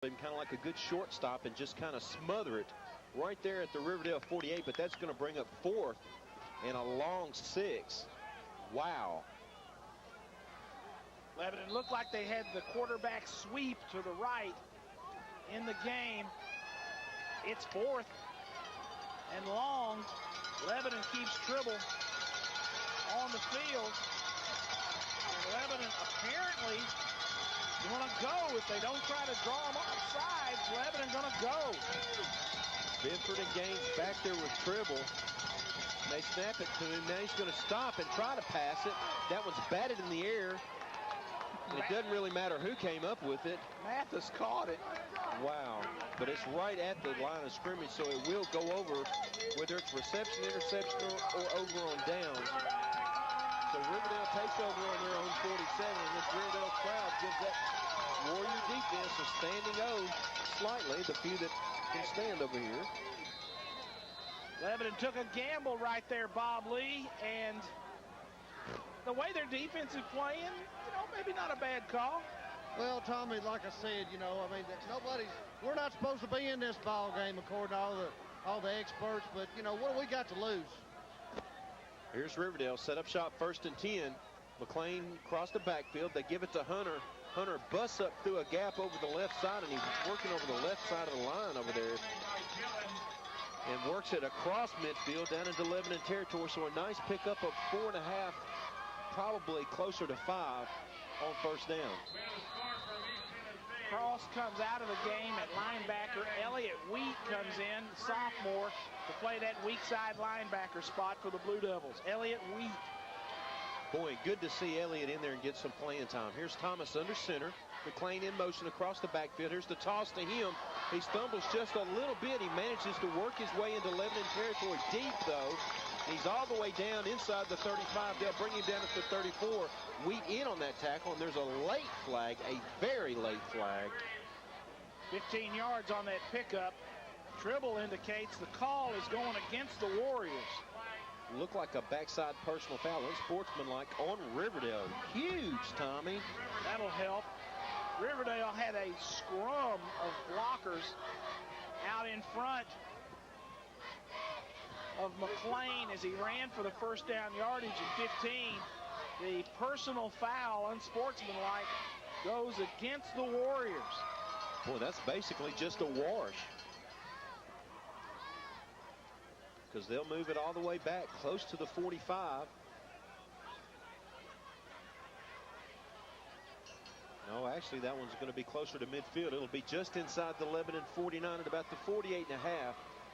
Kind of like a good shortstop and just kind of smother it right there at the Riverdale 48, but that's going to bring up fourth and a long 6. Wow. Lebanon looked like they had the quarterback sweep to the right in the game. It's fourth and long. Lebanon keeps Tribble on the field. And Lebanon apparently going to go. If they don't try to draw them off sides, Lebanon going to go. Benford and Gaines back there with Tribble. They snap it to him. Now he's going to stop and try to pass it. That one's batted in the air. And it doesn't really matter who came up with it. Mathis caught it. Wow. But it's right at the line of scrimmage, so it will go over, whether it's reception, interception, or over on downs. So Riverdale takes over on their own 47, and this Riverdale crowd gives that Warrior defense a standing O slightly, the few that can stand over here. Lebanon took a gamble right there, Bob Lee, and the way their defense is playing, maybe not a bad call. Well, Tommy, like I said, I mean, we're not supposed to be in this ball game according to all the experts, but, what do we got to lose? Here's Riverdale, set up shop, 1st and 10. McLean across the backfield. They give it to Hunter. Hunter busts up through a gap over the left side, and he's working over the left side of the line over there. And works it across midfield down into Lebanon territory. So a nice pickup of 4.5, probably closer to 5 on 1st down. Cross comes out of the game at linebacker. Elliott Wheat comes in, sophomore, to play that weak side linebacker spot for the Blue Devils. Elliott Wheat. Boy, good to see Elliott in there and get some playing time. Here's Thomas under center. McLean in motion across the backfield. Here's the toss to him. He stumbles just a little bit. He manages to work his way into Lebanon territory deep, though. He's all the way down inside the 35. They'll bring him down at the 34. Wheat in on that tackle, and there's a late flag, a very late flag. 15 yards on that pickup. Tribble indicates the call is going against the Warriors. Looked like a backside personal foul, unsportsmanlike on Riverdale. Huge, Tommy. That'll help. Riverdale had a scrum of blockers out in front of McLean as he ran for the 1st down yardage in 15. The personal foul, unsportsmanlike, goes against the Warriors. Boy, that's basically just a wash. Because they'll move it all the way back close to the 45. No, actually, that one's going to be closer to midfield. It'll be just inside the Lebanon 49 at about the 48.5.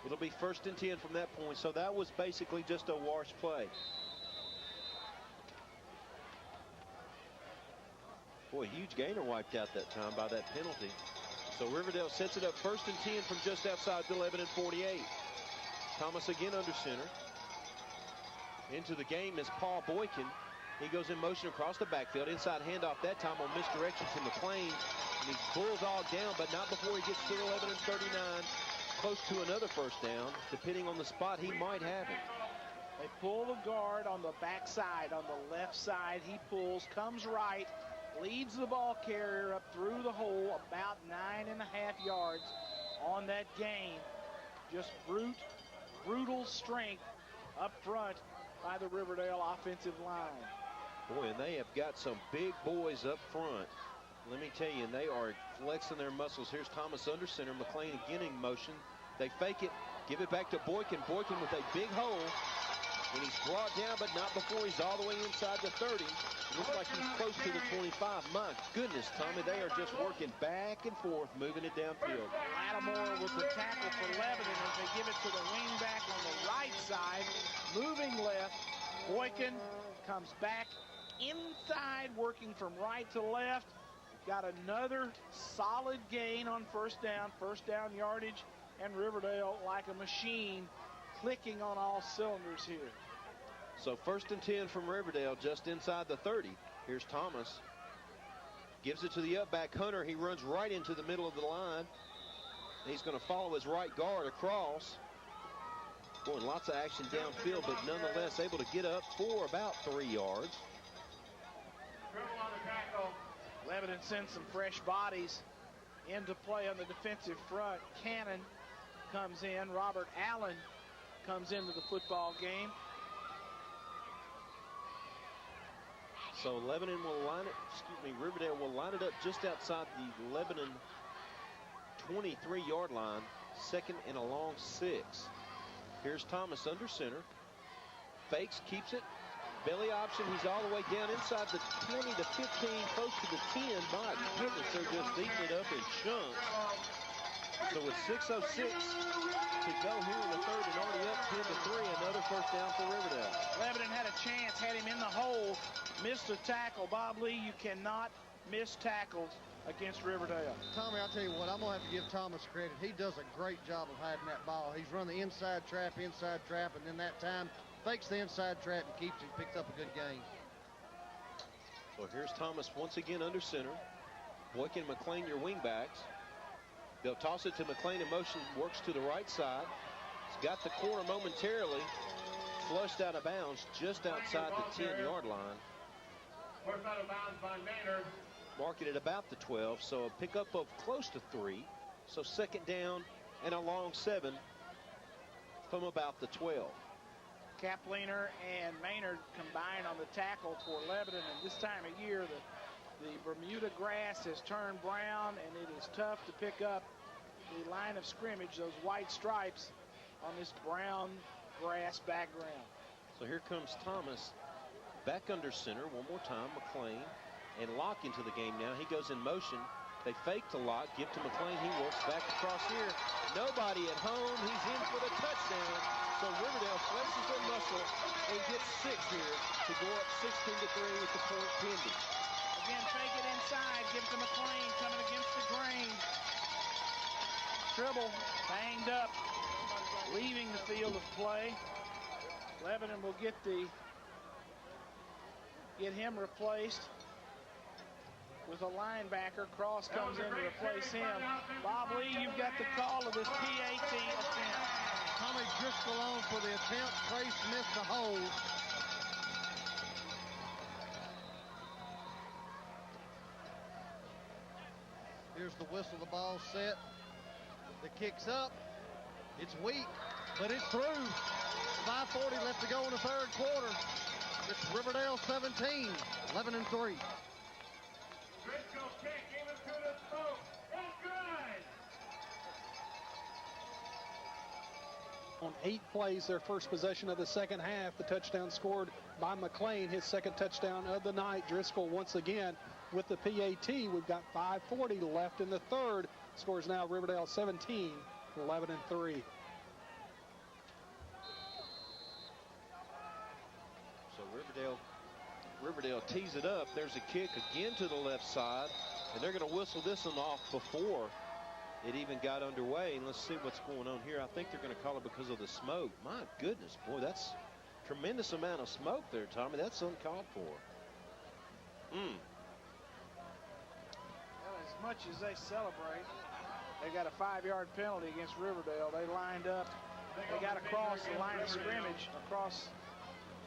It'll be 1st and 10 from that point. So that was basically just a wash play. Boy, huge gainer wiped out that time by that penalty. So Riverdale sets it up 1st and 10 from just outside the Lebanon 48. Thomas again under center. Into the game is Paul Boykin. He goes in motion across the backfield. Inside handoff that time on misdirection to McLean. And he's bulldogged down, but not before he gets to the Lebanon 39. Close to another 1st down. Depending on the spot, he might have it. They pull the guard on the backside, on the left side. He pulls, comes right, leads the ball carrier up through the hole about 9.5 yards on that gain. Just brutal strength up front by the Riverdale offensive line. Boy, and they have got some big boys up front. Let me tell you, they are flexing their muscles. Here's Thomas under center. McLean again in motion. They fake it, give it back to Boykin. Boykin with a big hole. And he's brought down, but not before he's all the way inside the 30. Looks like he's close to the 25. My goodness, Tommy, they are just working back and forth, moving it downfield. Lattimore with the tackle for Lebanon as they give it to the wingback on the right side. Moving left. Boykin comes back inside, working from right to left. Got another solid gain on 1st down yardage, and Riverdale, like a machine, clicking on all cylinders here. So 1st and 10 from Riverdale, just inside the 30. Here's Thomas. Gives it to the up back Hunter. He runs right into the middle of the line. He's going to follow his right guard across. Boy, lots of action downfield, but nonetheless able to get up for about 3 yards. Lebanon sends some fresh bodies into play on the defensive front. Cannon comes in. Robert Allen comes into the football game. So Lebanon will line it, Riverdale will line it up just outside the Lebanon 23-yard line, 2nd and a long 6. Here's Thomas under center. Fakes, keeps it. Belly option, he's all the way down inside the 20 to 15, close to the 10. My goodness, they're just beating it up in chunks. So with 6:06 to go here in the third and already up 10 to 3, another first down for Riverdale. Lebanon had a chance, had him in the hole, missed a tackle. Bob Lee, you cannot miss tackles against Riverdale. Tommy, I'll tell you what, I'm going to have to give Thomas credit. He does a great job of hiding that ball. He's run the inside trap, and then that time fakes the inside trap and keeps him, picks up a good gain. So here's Thomas once again under center. Boykin and McLean, your wing backs. They'll toss it to McLean in motion, works to the right side. He's got the corner momentarily. Flushed out of bounds just outside the 10-yard line. Forced out of bounds by Maynard. Marking it about the 12, so a pickup of close to 3. So 2nd down and a long 7 from about the 12. Kapliner and Maynard combined on the tackle for Lebanon, and this time of year the Bermuda grass has turned brown, and it is tough to pick up the line of scrimmage, those white stripes on this brown grass background. So here comes Thomas back under center one more time. McLean and Locke into the game now. He goes in motion. They fake to Locke, give to McLean. He works back across here. Nobody at home. He's in for the touchdown. So Riverdale flexes their muscle and gets 6 here to go up 16 to 3 with the point pending. Again, fake it inside, give it to McLean, coming against the grain. Tribble banged up, leaving the field of play. Lebanon will get him replaced with a linebacker. Cross comes in to replace him. Bob Lee, you've got the call of this PAT attempt. Tommy Driscoll on for the attempt. Trace missed the hold. Here's the whistle. The ball set. The kick's up. It's weak, but it's through. 5:40 left to go in the third quarter. It's Riverdale 17, Lebanon 3. Driscoll kick, give it to the throat. It's good. On 8 plays, their first possession of the second half, the touchdown scored by McLean, his second touchdown of the night. Driscoll once again with the PAT. We've got 5:40 left in the third. Scores now Riverdale 17, Lebanon 3. So Riverdale tees it up. There's a kick again to the left side, and they're going to whistle this one off before it even got underway. And let's see what's going on here. I think they're going to call it because of the smoke. My goodness, boy, that's a tremendous amount of smoke there, Tommy. That's uncalled for. Well, as much as they celebrate, they got a 5-yard penalty against Riverdale. They lined up. They got across the line of scrimmage, across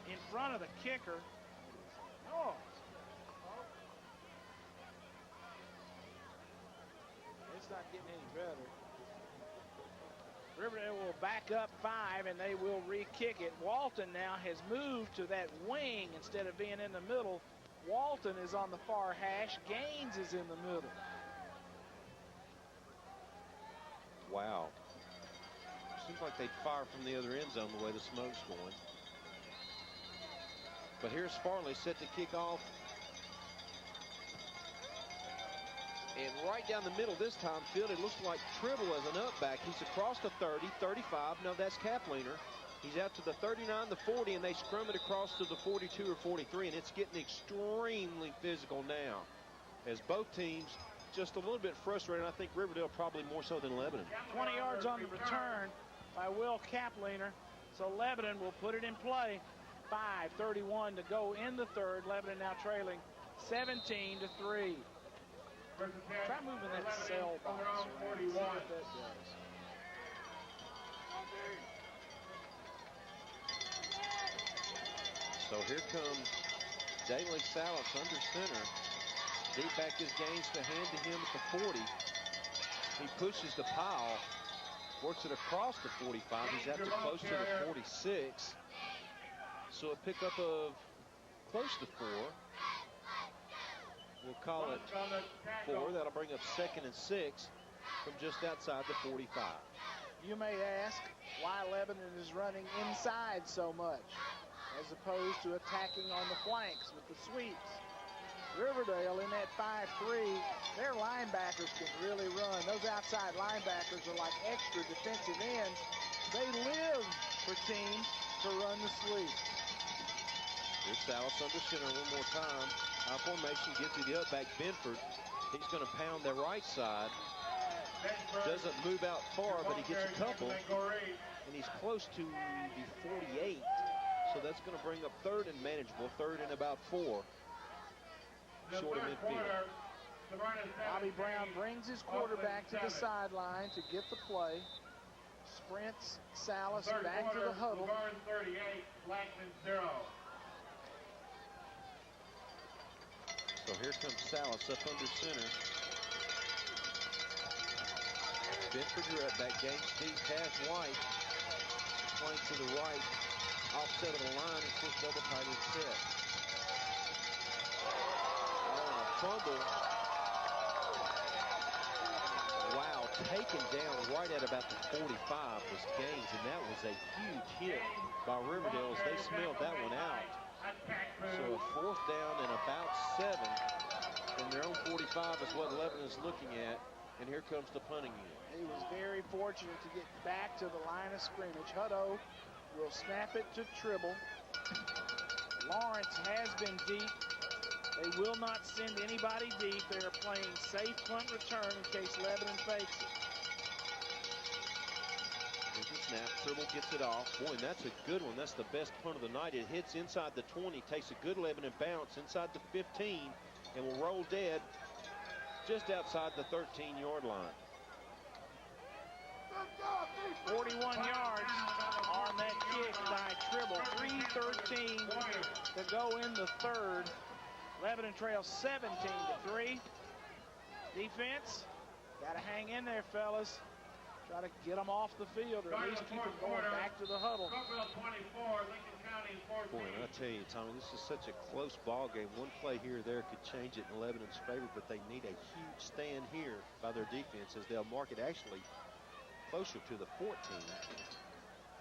in front of the kicker. Oh. It's not getting any better. Riverdale will back up 5, and they will re-kick it. Walton now has moved to that wing instead of being in the middle. Walton is on the far hash. Gaines is in the middle. Wow. Seems like they'd fire from the other end zone the way the smoke's going. But here's Farley set to kick off. And right down the middle this time, fielded looks like Tribble as an up back. He's across the 30, 35. No, that's Kapliner. He's out to the 39, the 40, and they scrum it across to the 42 or 43, and it's getting extremely physical now as both teams just a little bit frustrated. I think Riverdale probably more so than Lebanon. 20 yards on the return by Will Kapliner. So Lebanon will put it in play. 5:31 to go in the third. Lebanon now trailing 17 to 3. Try moving that cell box around. See what that does. So here comes Daly Salas under center. Deep back is Gaines to hand to him at the 40. He pushes the pile, works it across the 45. He's out to close to the 46. So a pickup of close to 4. We'll call it 4. That'll bring up 2nd and 6 from just outside the 45. You may ask why Lebanon is running inside so much as opposed to attacking on the flanks with the sweeps. Riverdale in that 5-3, their linebackers can really run. Those outside linebackers are like extra defensive ends. They live for teams to run the sweep. Here's Salas under center one more time. High formation, get to the up back. Benford, he's going to pound the right side. Doesn't move out far, but he gets a couple. And he's close to the 48. So that's going to bring up 3rd and manageable. 3rd and about 4. Short of midfield. Bobby Brown brings his quarterback to the sideline to get the play. Sprints Salas back to the huddle. So here comes Salas up under center. Benford, you're at back. Gains deep, pass White. Playing to the right. Offset of the line. It's just double tight and set. Fumble. Wow, taken down right at about the 45 was Gaines, and that was a huge hit by Riverdale as they smelled that one out. So a 4th down and about 7 from their own 45 is what Lebanon is looking at, and here comes the punting unit. He was very fortunate to get back to the line of scrimmage. Hutto will snap it to Tribble. Lawrence has been deep. They will not send anybody deep. They are playing safe punt return in case Lebanon fakes it. There's a snap. Tribble gets it off. Boy, and that's a good one. That's the best punt of the night. It hits inside the 20, takes a good Lebanon bounce inside the 15, and will roll dead just outside the 13-yard line. 41 yards on that kick by Tribble. 3:13 to go in the 3rd. Lebanon trails 17-3. Defense, got to hang in there, fellas. Try to get them off the field, or at least keep them going back to the huddle. Boy, and I tell you, Tommy, this is such a close ball game. One play here or there could change it in Lebanon's favor, but they need a huge stand here by their defense as they'll mark it actually closer to the 14.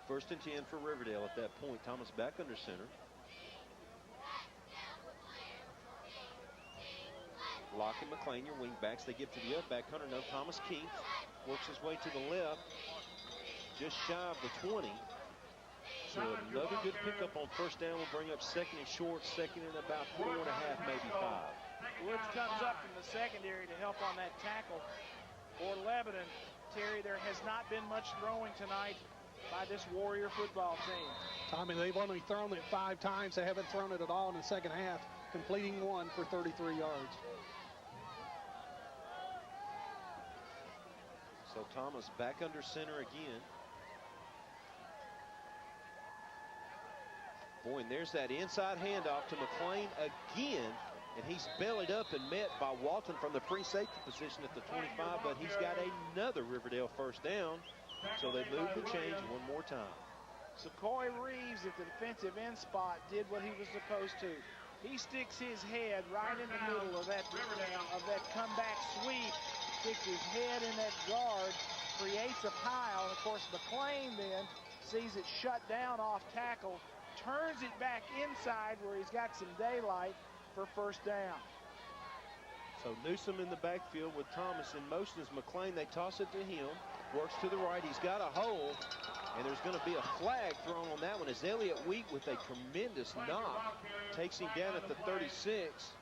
1st and 10 for Riverdale at that point. Thomas back under center. Locke and McClain, your wing backs. They get to the up back. Hunter, no. Thomas Keith works his way to the left, just shy of the 20. So another good pickup on 1st down will bring up 2nd and short, 2nd and about 4.5, maybe 5. Woods comes up from the secondary to help on that tackle for Lebanon. Terry, there has not been much throwing tonight by this Warrior football team. Tommy, they've only thrown it 5 times. They haven't thrown it at all in the second half, completing 1 for 33 yards. So Thomas back under center again. Boy, and there's that inside handoff to McClain again. And he's bellied up and met by Walton from the free safety position at the 25. But he's got another Riverdale 1st down. So they move the change one more time. So Coy Reeves at the defensive end spot did what he was supposed to. He sticks his head right in the middle of that comeback sweep. Sticks his head in that guard, creates a pile, and of course McClain then sees it shut down off tackle, turns it back inside where he's got some daylight for 1st down. So Newsom in the backfield with Thomas in motion as McClain. They toss it to him, works to the right. He's got a hole, and there's going to be a flag thrown on that one as Elliott Wheat with a tremendous knock takes him down at the 36.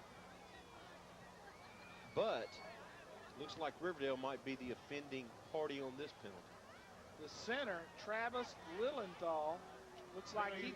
But looks like Riverdale might be the offending party on this penalty. The center, Travis Lilienthal, looks like he